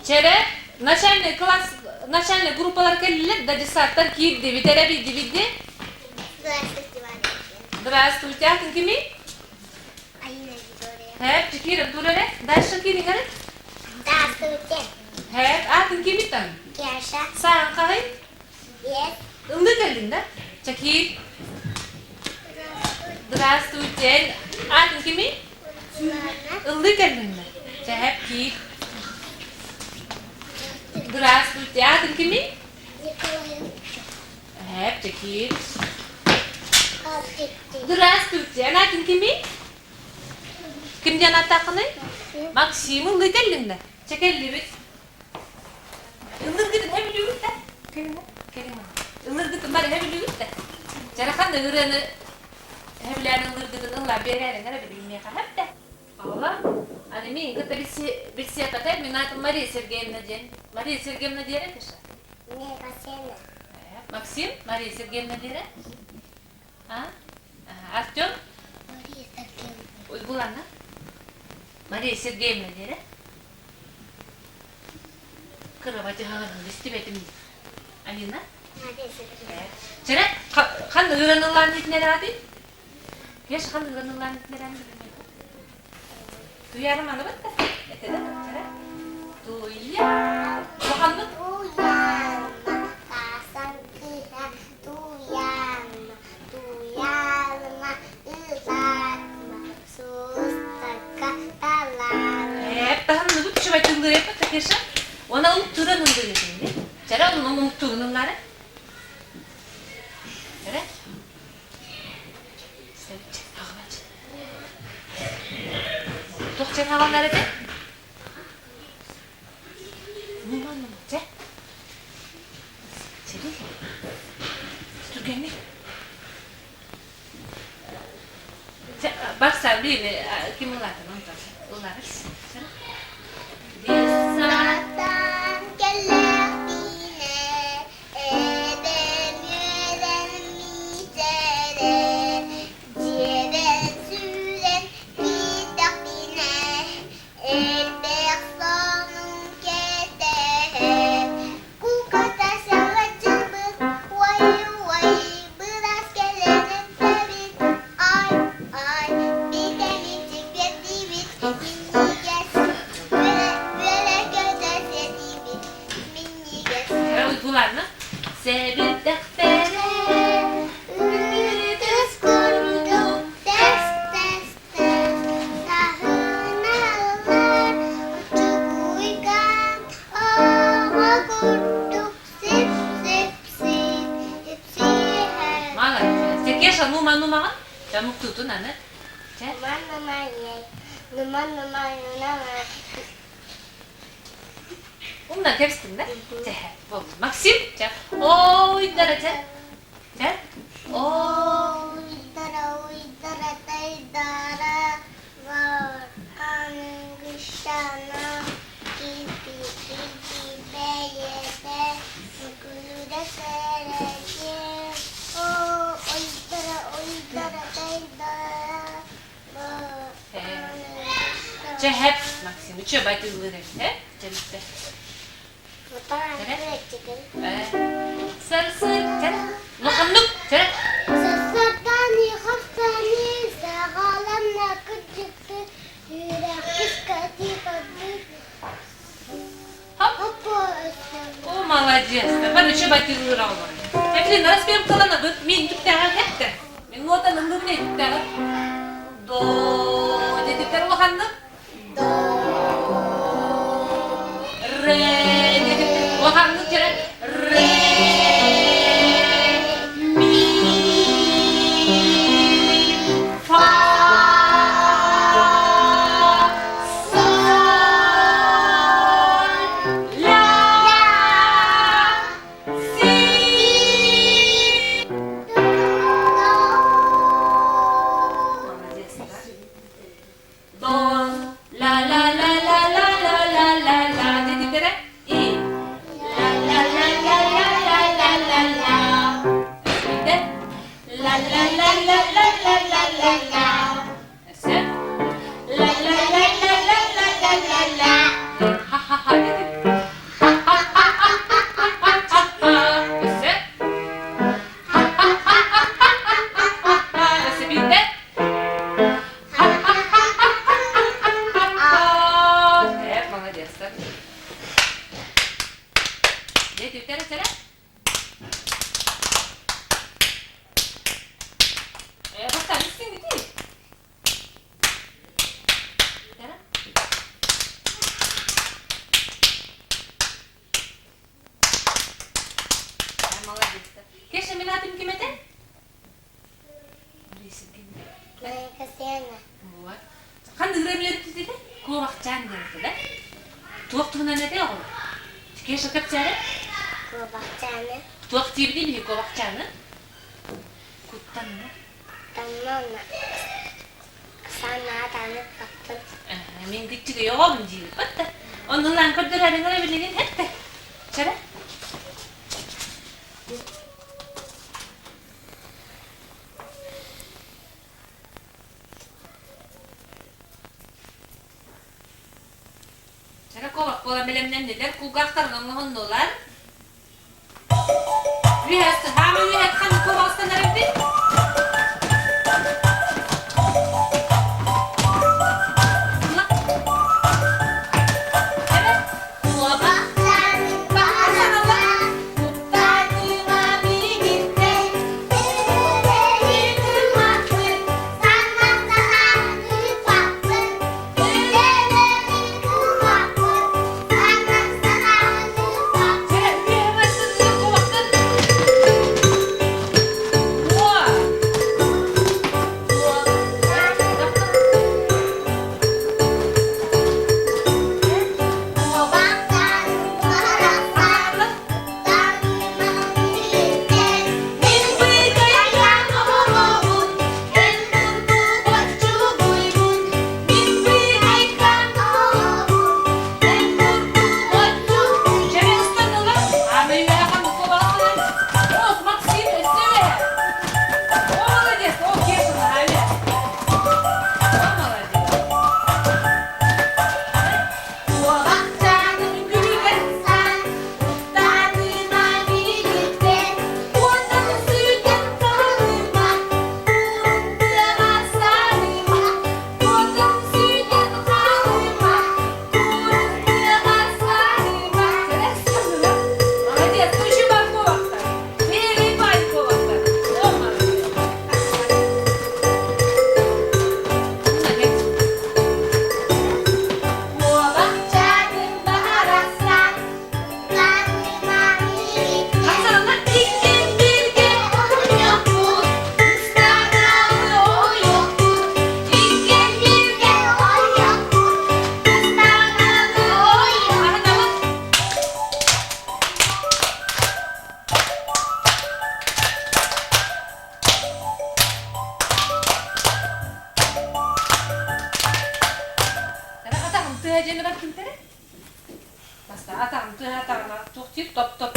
Çere, начальный класс, начальный группалар келдилер, дадисаттар кийди, битере биди. Здравствуйте, атын кими? Алина Виктория. Hep çıkıyorum, durere. Ders kirin garip? Здравствуйте. Hep, атын kimi tan? Кеша. Sen kahit? Yes. Ildı geldin de. Çekil. Здравствуйте. Атын kimi? Ладно. Ildı geldin de. Hep kiyik. Здравствуйте. Атын kimi? Николай. Hep çekil. Капитан. Здравствуйте. Атын kimi? Kimden atakını? Максим ıldı geldin de. Çekildi biz. Ildır gidin hep biliyoruz da. Kelime. Ildır gidin bari hep biliyoruz da. Çarakan da ırını hevlerin ıldır gidin ılla bererin gara bilmeye hep de. Allah. Hani min kıta bir siyata hep minatın Maria Sergeyevna diyen. Maria Sergeyevna diyerek işte. Не Василий. Максим, Maria Sergeyevna diyerek. Ha? Артем, Мария Сергеевна. uygulanma. Maria Sergeyevna diyerek. Kırabacı hanım, istibetim. Alina. Мария Сергеевна. Çere, kan ıranılan nitneler değil. Geç kan ıranılan nitneler değil. Duyarım anı bak da. Etede, çere. Duyar. Bakan mı? Uyanma, kasan kıra, uyanma, uyanma, ılatma, sustaka, talanma. Hep daha mı bu tuşu bacıngları yapmak da keşke. Ona unutturan ıldır edildi. Çere onun unuttuğunları. Çere. Sevecek, ağabey. Dokçen havanları de. Numan. Çe. Çere. Dur gelme. Bak sabrine kim ulatın onu ularız. Satan geldiğine, edemiyorum midere, ceben süren gidakine, elbek sonun kete. Kukata savacılık, vay vay, biraz gelenin tebit, ay ay, bir denizcik bir divit, minni gelsin, böyle göderse divit, minni gelsin. Uygularına. Sevil deftere. Ümidiz kurdu, ters ters ters, tahınalar, uçuk uygan, ağa kurduk, sip sip sip, hepsi her. Malak. Sekiyaşa numan. Camuk tutun anne. Çe. Numan. Ondan hepsinde. Çe. Maxim. Çe. Oy derece. Çe. Uydara taydara var angışana gibi beyede gülüde serece uydara taydara var angışana. Çe hep Maxim. Üçe baytılır hep. Çe bitti. Sır sır. Çe. Lokamluk. Çe. Sırtani haftani sağalamla kıcıktı yürek kıskati kadık Hop. hoppo östem. O молодец. Ben üçe baytılır aldım. Hepli nasıl benim kalana gıt. Min gitti hep de. Min notanın ne gitti. Do. Dedikler lokamluk. Re. Dedikler lokamluk. Çe. Re. Don Ben kasiyana. Ova. Kandı gremiyet dedi. Kovakcan dedi. Tuğaktuğuna ne de olur? Tüke şakap çare? Kovakçanı. Tuğak diye bileyim mi kovakcanı? Kuttan mı? Tamam. Sana tanıp baktım. Men dikçiga yo'g'im deydi. Bitta. Ondan ko'rdiradigan bilgan hetta. Chara. Chara kovak bola bilemden dediler. Kugaqtargan mohondolar. Vihast, hami vihast qanday kovaqsan narabdi? Jeni bak kintere. Basta atam tu atam tu top top.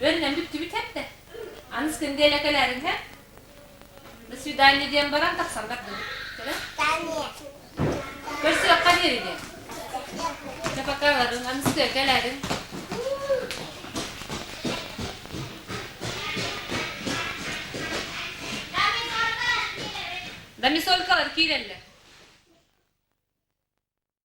Önünden bitti hep de. Anıskın delekelerin hep. До свидания diyen baran taksam bak dedi. Görse yok kadar idi. Çapakaların, anıskın delekelerin. Dami sol kalar kirelle.